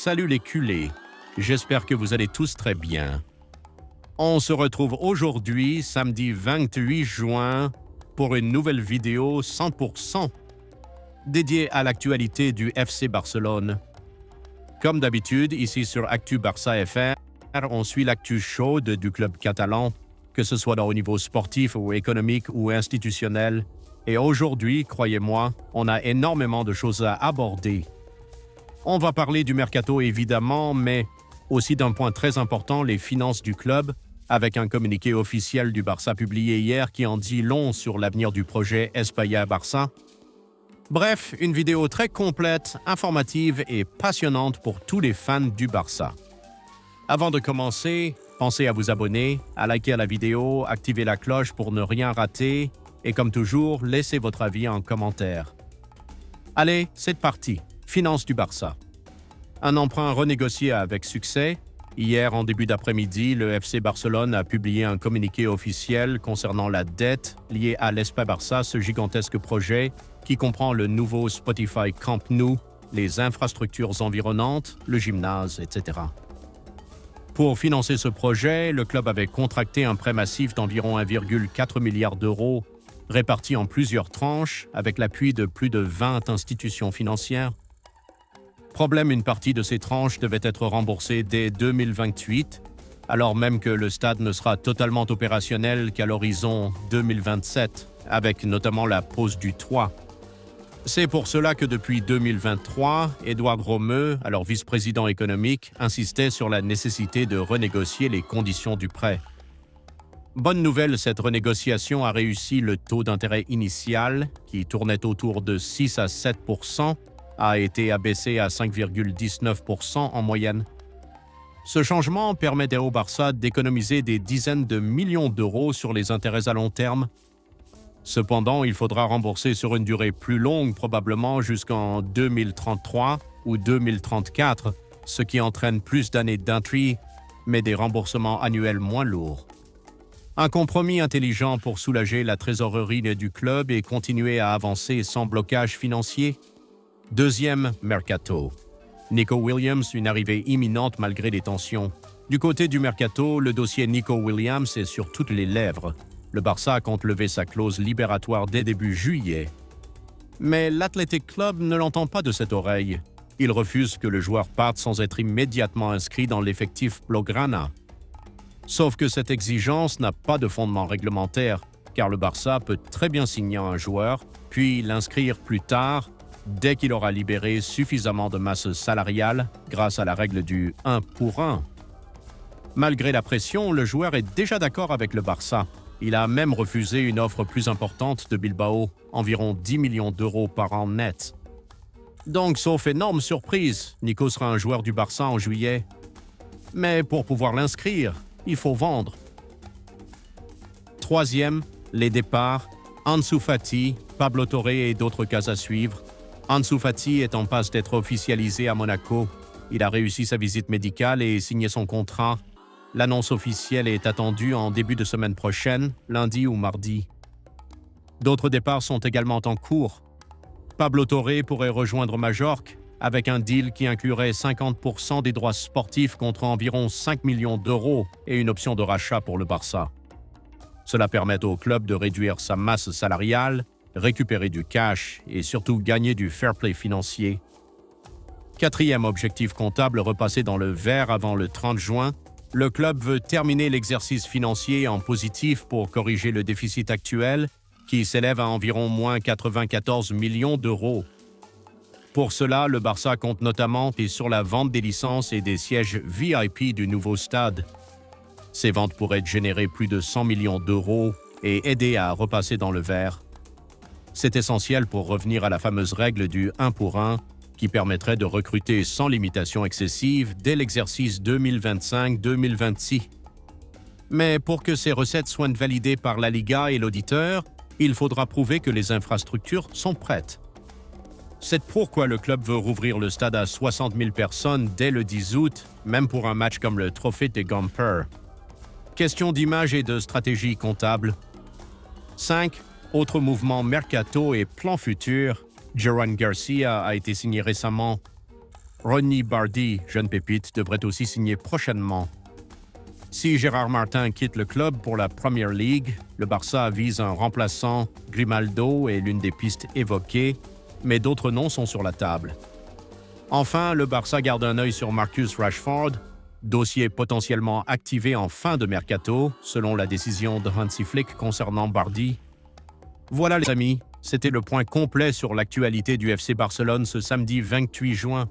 Salut les culés, j'espère que vous allez tous très bien. On se retrouve aujourd'hui, samedi 28 juin, pour une nouvelle vidéo 100% dédiée à l'actualité du FC Barcelone. Comme d'habitude, ici sur Actu Barça FR, on suit l'actu chaude du club catalan, que ce soit au niveau sportif ou économique ou institutionnel. Et aujourd'hui, croyez-moi, on a énormément de choses à aborder. On va parler du mercato évidemment, mais aussi d'un point très important, les finances du club, avec un communiqué officiel du Barça publié hier qui en dit long sur l'avenir du projet Estepaya-Barça. Bref, une vidéo très complète, informative et passionnante pour tous les fans du Barça. Avant de commencer, pensez à vous abonner, à liker la vidéo, activer la cloche pour ne rien rater et comme toujours, laissez votre avis en commentaire. Allez, c'est parti. Finances du Barça. Un emprunt renégocié avec succès. Hier, en début d'après-midi, le FC Barcelone a publié un communiqué officiel concernant la dette liée à l'Espa Barça, ce gigantesque projet qui comprend le nouveau Spotify Camp Nou, les infrastructures environnantes, le gymnase, etc. Pour financer ce projet, le club avait contracté un prêt massif d'environ 1,4 milliard d'euros, réparti en plusieurs tranches avec l'appui de plus de 20 institutions financières. Problème, une partie de ces tranches devait être remboursée dès 2028, alors même que le stade ne sera totalement opérationnel qu'à l'horizon 2027, avec notamment la pose du toit. C'est pour cela que depuis 2023, Édouard Romeu, alors vice-président économique, insistait sur la nécessité de renégocier les conditions du prêt. Bonne nouvelle, cette renégociation a réussi. Le taux d'intérêt initial, qui tournait autour de 6 à 7 %, a été abaissé à 5,19 % en moyenne. Ce changement permet au Barça d'économiser des dizaines de millions d'euros sur les intérêts à long terme. Cependant, il faudra rembourser sur une durée plus longue, probablement jusqu'en 2033 ou 2034, ce qui entraîne plus d'années d'intri, mais des remboursements annuels moins lourds. Un compromis intelligent pour soulager la trésorerie du club et continuer à avancer sans blocage financier. Deuxième mercato. Nico Williams, une arrivée imminente malgré les tensions. Du côté du mercato, le dossier Nico Williams est sur toutes les lèvres. Le Barça compte lever sa clause libératoire dès début juillet. Mais l'Athletic Club ne l'entend pas de cette oreille. Il refuse que le joueur parte sans être immédiatement inscrit dans l'effectif Blaugrana. Sauf que cette exigence n'a pas de fondement réglementaire, car le Barça peut très bien signer un joueur, puis l'inscrire plus tard, dès qu'il aura libéré suffisamment de masse salariale grâce à la règle du 1 pour 1. Malgré la pression, le joueur est déjà d'accord avec le Barça. Il a même refusé une offre plus importante de Bilbao, environ 10 millions d'euros par an net. Donc, sauf énorme surprise, Nico sera un joueur du Barça en juillet. Mais pour pouvoir l'inscrire, il faut vendre. Troisième, les départs. Ansu Fati, Pablo Torre et d'autres cas à suivre. Ansu Fati est en passe d'être officialisé à Monaco. Il a réussi sa visite médicale et signé son contrat. L'annonce officielle est attendue en début de semaine prochaine, lundi ou mardi. D'autres départs sont également en cours. Pablo Torre pourrait rejoindre Majorque avec un deal qui inclurait 50% des droits sportifs contre environ 5 millions d'euros et une option de rachat pour le Barça. Cela permet au club de réduire sa masse salariale, récupérer du cash et surtout gagner du fair play financier. Quatrième objectif comptable repassé dans le vert avant le 30 juin, le club veut terminer l'exercice financier en positif pour corriger le déficit actuel qui s'élève à environ moins 94 millions d'euros. Pour cela, le Barça compte notamment sur la vente des licences et des sièges VIP du nouveau stade. Ces ventes pourraient générer plus de 100 millions d'euros et aider à repasser dans le vert. C'est essentiel pour revenir à la fameuse règle du 1 pour 1 qui permettrait de recruter sans limitation excessive dès l'exercice 2025-2026. Mais pour que ces recettes soient validées par la Liga et l'auditeur, il faudra prouver que les infrastructures sont prêtes. C'est pourquoi le club veut rouvrir le stade à 60 000 personnes dès le 10 août, même pour un match comme le Trophée de Gamper. Question d'image et de stratégie comptable. 5. Autre mouvement mercato et plan futur. Jhorran Garcia a été signé récemment. Ronny Bardi, jeune pépite, devrait aussi signer prochainement. Si Gérard Martin quitte le club pour la Premier League, le Barça vise un remplaçant. Grimaldo est l'une des pistes évoquées, mais d'autres noms sont sur la table. Enfin, le Barça garde un œil sur Marcus Rashford, dossier potentiellement activé en fin de mercato, selon la décision de Hansi Flick concernant Bardi. Voilà les amis, c'était le point complet sur l'actualité du FC Barcelone ce samedi 28 juin.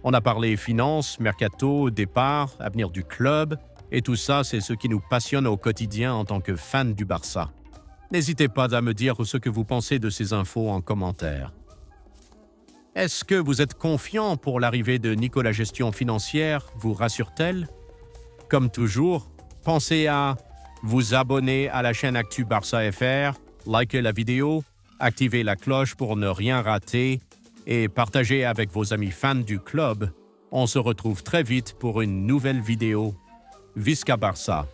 On a parlé finances, mercato, départ, avenir du club, et tout ça, c'est ce qui nous passionne au quotidien en tant que fans du Barça. N'hésitez pas à me dire ce que vous pensez de ces infos en commentaire. Est-ce que vous êtes confiant pour l'arrivée de Nico? La gestion financière vous rassure-t-elle? Comme toujours, pensez à vous abonner à la chaîne Actu Barça FR, liker la vidéo, activer la cloche pour ne rien rater et partager avec vos amis fans du club. On se retrouve très vite pour une nouvelle vidéo. Visca Barça!